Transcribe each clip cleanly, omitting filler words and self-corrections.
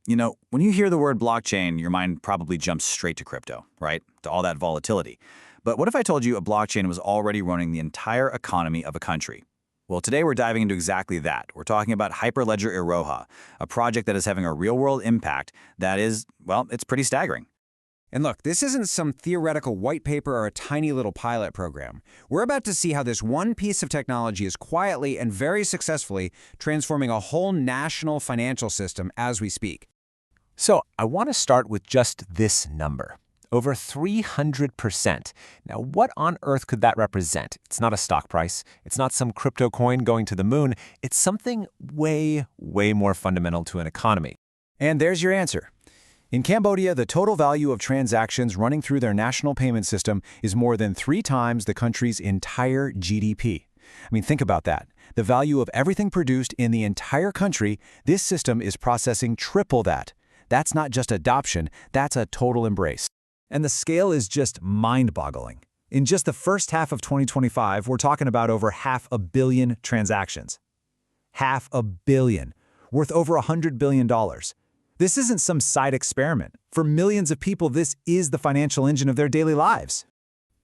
When you hear the word blockchain, your mind probably jumps straight to crypto, right? To all that volatility. But what if I told you a blockchain was already running the entire economy of a country? Well, today we're diving into exactly that. We're talking about Hyperledger Iroha, a project that is having a real-world impact that is, well, it's pretty staggering. And look, this isn't some theoretical white paper or a tiny little pilot program. We're about to see how this one piece of technology is quietly and very successfully transforming a whole national financial system as we speak. So I want to start with just this number, over 300%. Now, what on earth could that represent? It's not a stock price. It's not some crypto coin going to the moon. It's something way, way more fundamental to an economy. And there's your answer. In Cambodia, the total value of transactions running through their national payment system is more than 3 times the country's entire GDP. Think about that. The value of everything produced in the entire country, this system is processing triple that. That's not just adoption, that's a total embrace. And the scale is just mind-boggling. In just the first half of 2025, we're talking about over 500 million transactions. 500 million, worth over $100 billion. This isn't some side experiment. For millions of people, this is the financial engine of their daily lives.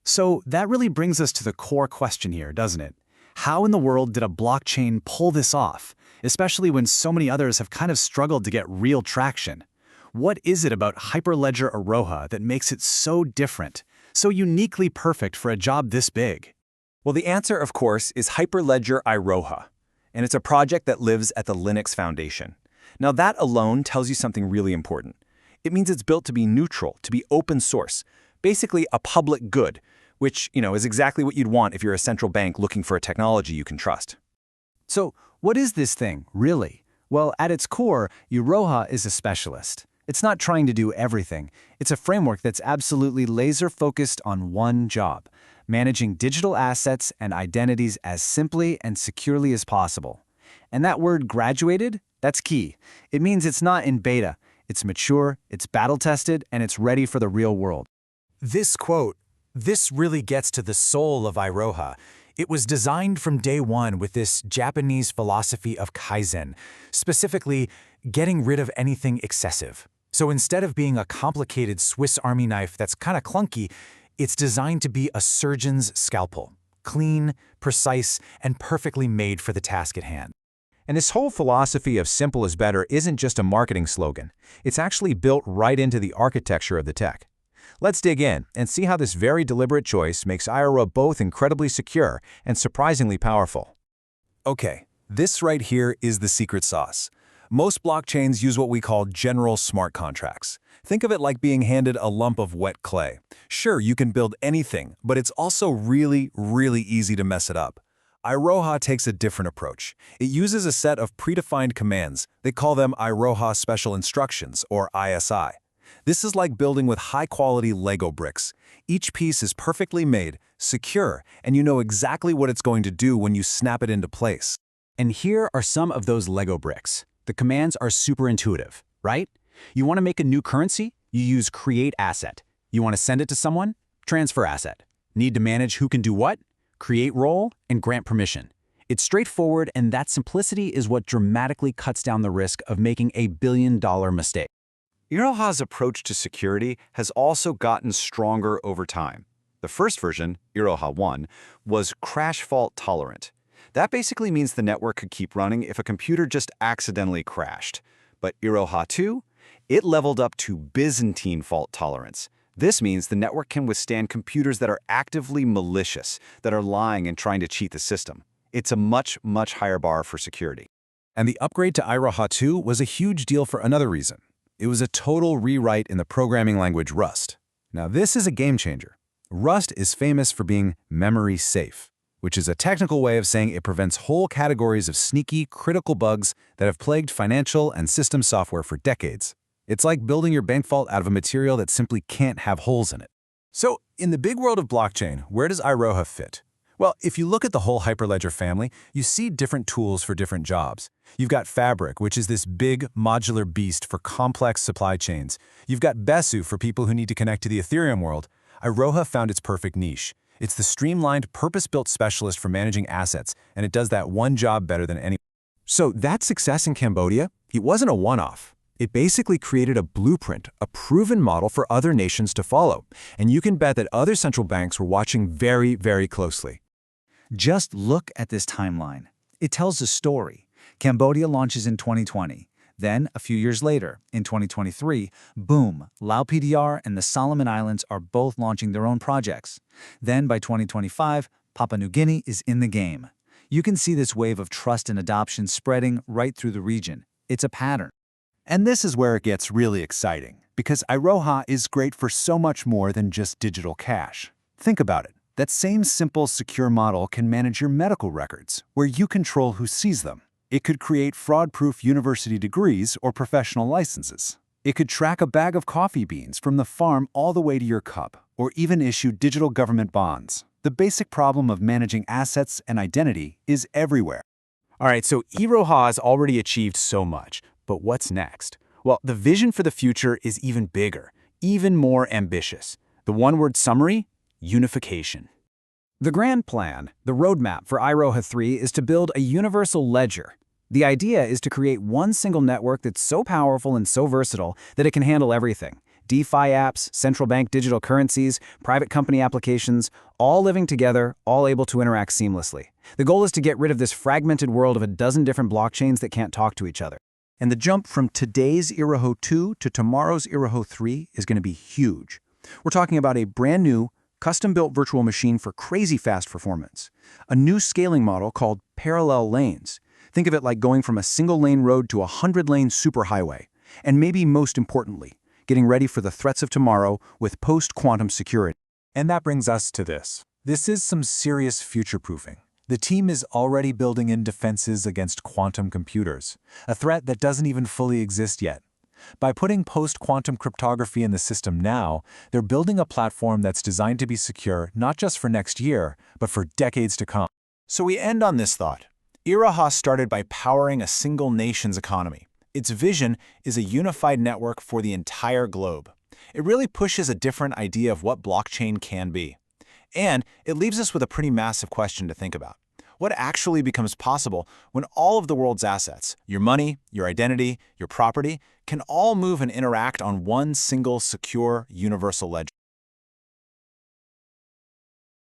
So that really brings us to the core question here, doesn't it? How in the world did a blockchain pull this off, especially when so many others have kind of struggled to get real traction? What is it about Hyperledger Iroha that makes it so different, so uniquely perfect for a job this big? Well, the answer, of course, is Hyperledger Iroha, and it's a project that lives at the Linux Foundation. Now, that alone tells you something really important. It means it's built to be neutral, to be open source, basically a public good, which, is exactly what you'd want if you're a central bank looking for a technology you can trust. So, what is this thing, really? Well, at its core, Iroha is a specialist. It's not trying to do everything. It's a framework that's absolutely laser-focused on one job, managing digital assets and identities as simply and securely as possible. And that word graduated, that's key. It means it's not in beta. It's mature, it's battle-tested, and it's ready for the real world. This quote, "This really gets to the soul of Iroha." It was designed from day one with this Japanese philosophy of Kaizen, specifically getting rid of anything excessive. So instead of being a complicated Swiss Army knife that's kind of clunky, it's designed to be a surgeon's scalpel, clean, precise, and perfectly made for the task at hand. And this whole philosophy of simple is better isn't just a marketing slogan. It's actually built right into the architecture of the tech. Let's dig in and see how this very deliberate choice makes Iroha both incredibly secure and surprisingly powerful. Okay, this right here is the secret sauce. Most blockchains use what we call general smart contracts. Think of it like being handed a lump of wet clay. Sure, you can build anything, but it's also really, really easy to mess it up. Iroha takes a different approach. It uses a set of predefined commands. They call them Iroha Special Instructions, or ISI. This is like building with high-quality Lego bricks. Each piece is perfectly made, secure, and you know exactly what it's going to do when you snap it into place. And here are some of those Lego bricks. The commands are super intuitive, right? You want to make a new currency? You use create asset. You want to send it to someone? Transfer asset. Need to manage who can do what? Create role and grant permission. It's straightforward, and that simplicity is what dramatically cuts down the risk of making a billion-dollar mistake. Iroha's approach to security has also gotten stronger over time. The first version, Iroha 1, was crash fault tolerant. That basically means the network could keep running if a computer just accidentally crashed. But Iroha 2, it leveled up to Byzantine fault tolerance. This means the network can withstand computers that are actively malicious, that are lying and trying to cheat the system. It's a much, much higher bar for security. And the upgrade to Iroha 2 was a huge deal for another reason. It was a total rewrite in the programming language Rust. Now, this is a game changer. Rust is famous for being memory safe, which is a technical way of saying it prevents whole categories of sneaky, critical bugs that have plagued financial and system software for decades. It's like building your bank vault out of a material that simply can't have holes in it. So, in the big world of blockchain, where does Iroha fit? Well, if you look at the whole Hyperledger family, you see different tools for different jobs. You've got Fabric, which is this big, modular beast for complex supply chains. You've got Besu for people who need to connect to the Ethereum world. Iroha found its perfect niche. It's the streamlined, purpose-built specialist for managing assets, and it does that one job better than anyone. So that success in Cambodia, it wasn't a one-off. It basically created a blueprint, a proven model for other nations to follow, and you can bet that other central banks were watching very, very closely. Just look at this timeline. It tells a story. Cambodia launches in 2020. Then, a few years later, in 2023, boom, Lao PDR and the Solomon Islands are both launching their own projects. Then, by 2025, Papua New Guinea is in the game. You can see this wave of trust and adoption spreading right through the region. It's a pattern. And this is where it gets really exciting, because Iroha is great for so much more than just digital cash. Think about it. That same simple, secure model can manage your medical records, where you control who sees them. It could create fraud-proof university degrees or professional licenses. It could track a bag of coffee beans from the farm all the way to your cup, or even issue digital government bonds. The basic problem of managing assets and identity is everywhere. All right, so Iroha has already achieved so much, but what's next? Well, the vision for the future is even bigger, even more ambitious. The one-word summary? Unification. The grand plan, the roadmap for Iroha 3 is to build a universal ledger. The idea is to create one single network that's so powerful and so versatile that it can handle everything. DeFi apps, central bank digital currencies, private company applications, all living together, all able to interact seamlessly. The goal is to get rid of this fragmented world of a dozen different blockchains that can't talk to each other. And the jump from today's Iroha 2 to tomorrow's Iroha 3 is going to be huge. We're talking about a brand new, custom-built virtual machine for crazy fast performance. A new scaling model called parallel lanes. Think of it like going from a single-lane road to a 100-lane superhighway. And maybe most importantly, getting ready for the threats of tomorrow with post-quantum security. And that brings us to this. This is some serious future-proofing. The team is already building in defenses against quantum computers, a threat that doesn't even fully exist yet. By putting post-quantum cryptography in the system now, they're building a platform that's designed to be secure not just for next year, but for decades to come. So we end on this thought. Iroha started by powering a single nation's economy. Its vision is a unified network for the entire globe. It really pushes a different idea of what blockchain can be. And it leaves us with a pretty massive question to think about. What actually becomes possible when all of the world's assets, your money, your identity, your property, can all move and interact on one single secure universal ledger?